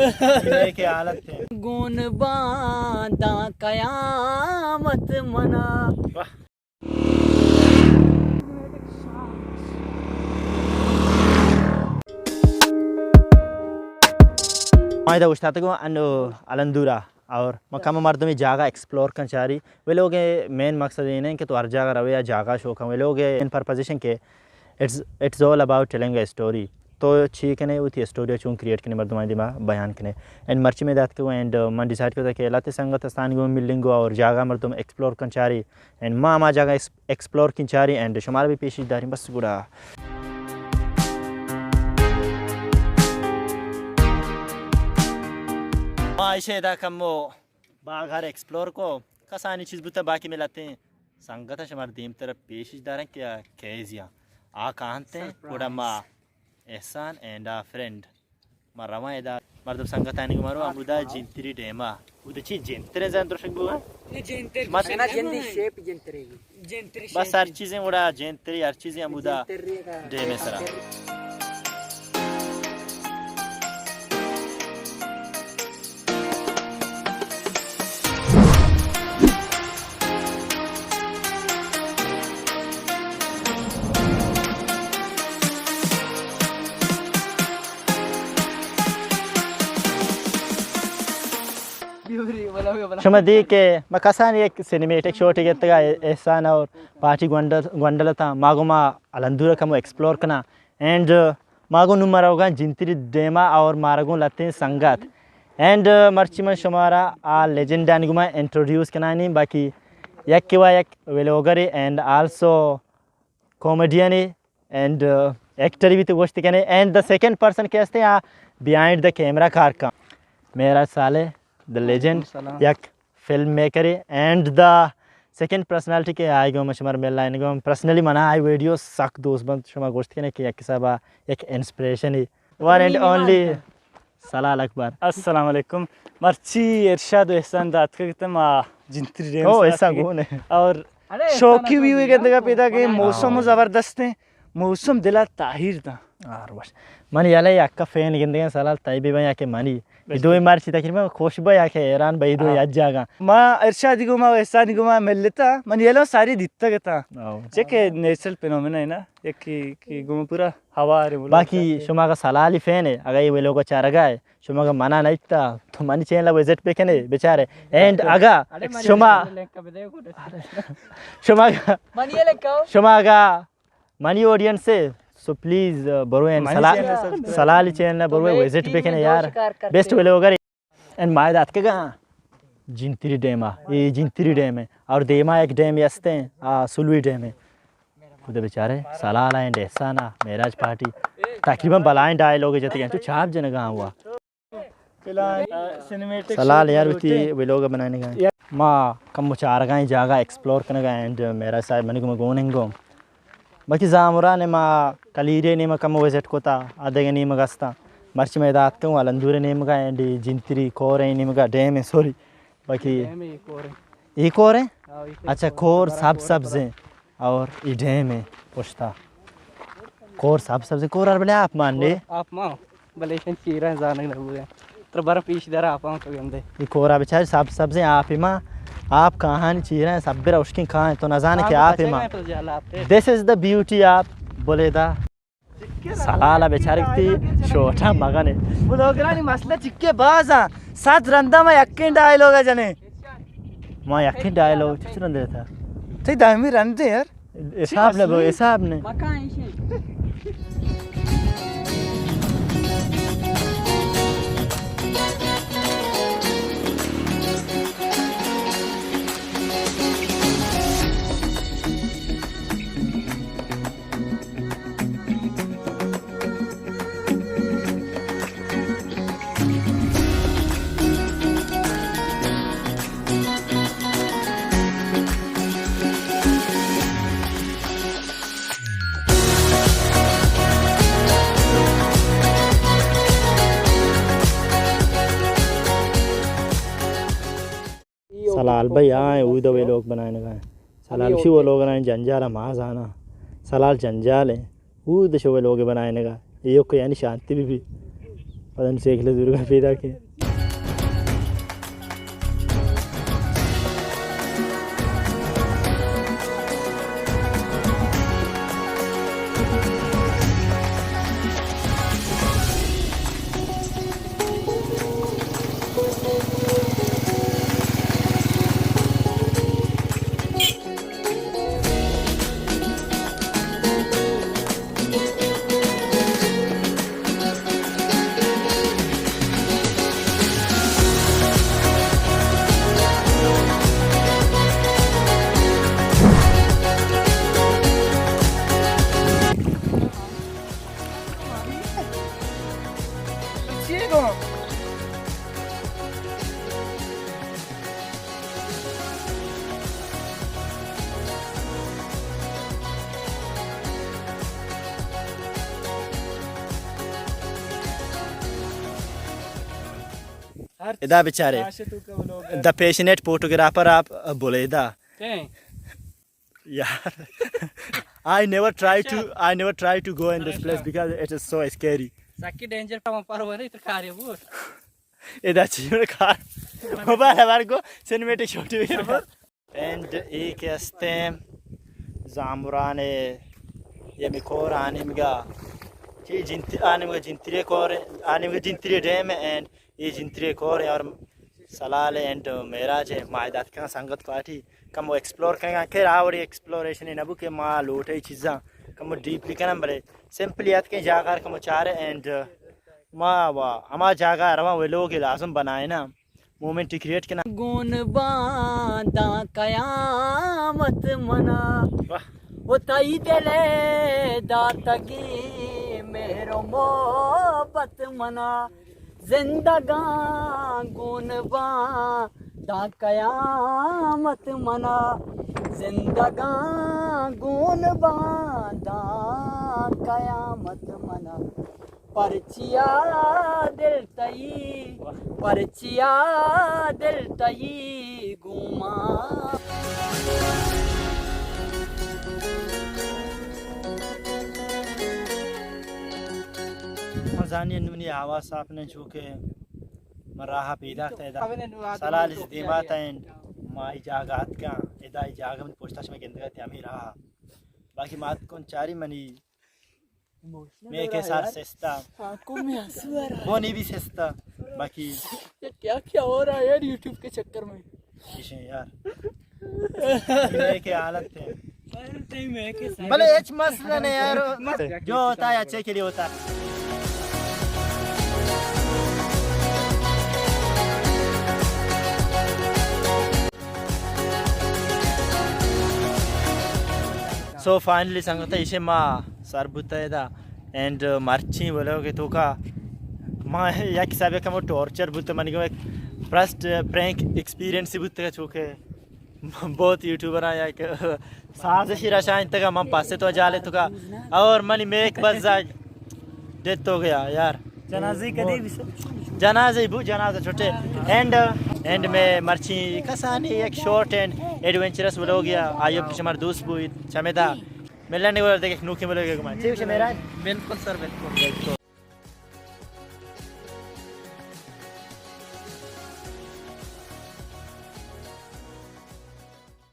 ये की हालत है। गुन बांधा कयामत मना। वाह मायदा उस्ताद को अनु अलंदूरा और मकाम मर्द में जागा एक्सप्लोर कर चारी वे लोग मेन मकसद ये नहीं कि तो हर जगह रवे या जागा शो का वे लोग इन परपोजिशन के it's all about telling a story तो ठीक है नहीं उठी स्टोरी चूँ क्रिएट करने मर्द मायदे में बयान करने एंड मर्ची में दात को एंड मन डिसाइड करता कि लाते संगत स्थान को मिलेंगे और जागा मर्द में एक्सप्लोर कर चारी एंड माँ जगह एक्सप्लोर कर चारी एंड शुमार भी पेशीदारी बस गुड़ा ऐसे दा कमो बाहर एक्सप्लोर को कसानी चीज़ बुता बाकी मिलाते हैं संगत हमारे दीम तरफ पेशीदार हैं क्या कैजिया आ कहते हैं पूरा माँ एहसान एंड आ फ्रेंड मरवा इधर मर्दब संगत आने को मारो अमुदा जिंतरी डेमा उधर चीज़ जिंतरे जान तो शक बुआ मत ना जिंतरी शेप जिंतरी बस हर चीज़ें उड़ा जिंतरी हर चीज़ें अमुदा डेमे सरा शमा दी के मकासान एक सिनेमेटिक शॉट के तगा एहसान और पार्टी गुंडलता मागुमा अलंदूरा कमो एक्सप्लोर करना एंड मागो नुमरा होगा जिंतरी डेमा और मारगो लते संगत एंड मर्ची में शुमारा आ लेजेंड डानिगुमा इंट्रोड्यूस करना नहीं बाकी एक के वायक वेलोगरी and also comedian and actor भी तो गोश्त करने एंड द सेकंड पर्सन कैसे आ बिहाइंड द कैमरा कार का मेरा साले the legend yak filmmaker and the second personality ke aayego mashmar mella ingo personally mana I video sak dost band shuma gost kene ke yak saba ek inspiration one and only Salal Akbar अस्सलाम वालेकुम मर्ची इरशाद एहसान दात के तमा जिंतरी RAM ओ ऐसा कौन है और शौकी भी हुए कहते का पैदा के मौसम ज़बरदस्त है मौसम दिला ताहिर था यार बस मन याला याक्का फैन गिंदे सलाल ताइबे भाई आके मानी दो मार छी तकरीबन खुश भाई आके हैरान भाई दो याद जागा माँ इरशाद गुमा एहसान गुमा मिलता मन येलो सारी दित्ता गता जेके नेचुरल फिनोमेना है ना एक की गुमा पूरा हवा रे बाकी शुमा का सलाली फैन है अगर ये लोग चार गए शुमा का मना नहीं था तो मनी चैनल विजिट पे कने बेचारे एंड अगा शुमा का मनी ऑडियंस से सो प्लीज बरो एंड सलाली चैनल बरो विजिट पे कने यार बेस्ट वेले होगा एंड माय दात के गा जिंतरी डैम ये जिंतरी डैम है और देमा एक डैम यस्ते हैं सुलवी डैम है खुद बेचारे सलाल एंड एहसाना मेराज पार्टी तकरीबन बलाइन डायलॉग जते हैं तो छाप जन गा हुआ सिनेमेटिक सलाल यार उती वे लोग बनाने का मां कम चार गाय जागा एक्सप्लोर करने का एंड मेरा साहब मने को गोनेंगो बाकी जामुरा ने मां कलीरे ने कम विजिट कोता आधे ने मगस्ता मर्च में दात को अलंदूरे ने मगा एंड जिंतरी कोरे ने मगा डैम है सॉरी बाकी एक और है अच्छा कोर सब सब्ज़े और ये डैम है पुछता कोर सब सब्ज़े कोर और बले आप मान ले आप मां भले चीरा जाने लगे तो बर्फ पीछ दर आप तो गंदे ये कोरा बेचारे सब सब्ज़े आप ही माँ आप कहाँ चीरा हैं सब बेरा उसकी कहाँ है तो न जाने कि आप ही माँ दिस इज़ द ब्यूटी आप बोले दा सलाला बेचारे की छोटा मगन है वो लोग ना मसला चिक्के बाजा सात रंदा में यक्किन डायलॉग है जने माँ यक्किन डायलॉग किस रंदे था ते दामी रंदे यार हिसाब ने वो हिसाब ने सलाल भाई आए उधर वे लोग बनाने का सलाल भी वो लोग बनाए जंजाल माज आना सलाल जंजाल है उधर शो वे लोग बनाने का ये को यानी शांति भी पता नहीं सेख ले दुर्गा पैदा के इदा बेचारे द पैशनेट फोटोग्राफर आप बोले इदा यार I never try to go in this place because it is so scary. Saki danger pa maparwari to carry wood. इदा चीज़ कार मोबाइल हमारे को सिनेमेटिक शॉट भी एंड एक हस्ते जामुराने ये मिकोर आने में कि जिंतरे कोर आने में जिंतरे डैम एंड ये जिंतरे कोर और सलाल एंड मेराज है मायदात का संगत पार्टी कम वो एक्सप्लोर करेंगे खैर और एक्सप्लोरेशन है नबू के माँ लोटे चीज़ा कम डीपली करना बड़े सिंपल याद के जाकर कम चार एंड माँ वाह हमारा जाकर रवा वो लोग लाज़म बनाए ना मोमेंट क्रिएट करना गुन बांधा कयामत मना वो ताई दिले दातगी मेरो मोहब्बत मना जिंदगां गुन बांधा कयामत मना जिंदगां गुन बांधा कयामत मना परचिया दिल तई घुमा मजानी नुनी आवाज़ आपने जो के मराहा पैदा था सलाल इस दिमाग एंड माई जागात का इदाई जागम पोस्टाश में गेंद का त्यामी रहा बाकी मात कौन चारी मनी मैं के साथ सेस्ता आंखों में आंसू आ रहा वो नहीं भी सेस्ता बाकी है क्या हो रहा है यार YouTube के चक्कर में किसे यार मैं के हालत थे टाइम है के साथ भले एच मसला नहीं यार जो होता है अच्छे के लिए होता है सो फाइनली सांगता इसे माँ सरबुता है दा एंड मार्ची बोलोगे तो का माँ या किसाबे का वो टॉर्चर बुता मनी को फर्स्ट प्रैंक एक्सपीरियंस बुता का चुके बहुत यूट्यूबर आया कि साजिश रशा इन तक हम पासे तो जाले तो का और मनी में एक बस जा डेथ हो गया यार जनाजे कदी भी जनाजा छोटे एंड में मर्ची कसानी एक शॉर्ट एंड एडवेंचरस व्लॉग या आयुब किशमर दोस्त बुई चमेदा मिलने वाला देख नुकी व्लॉग के ठीक है मेरा बिल्कुल सर बिल्कुल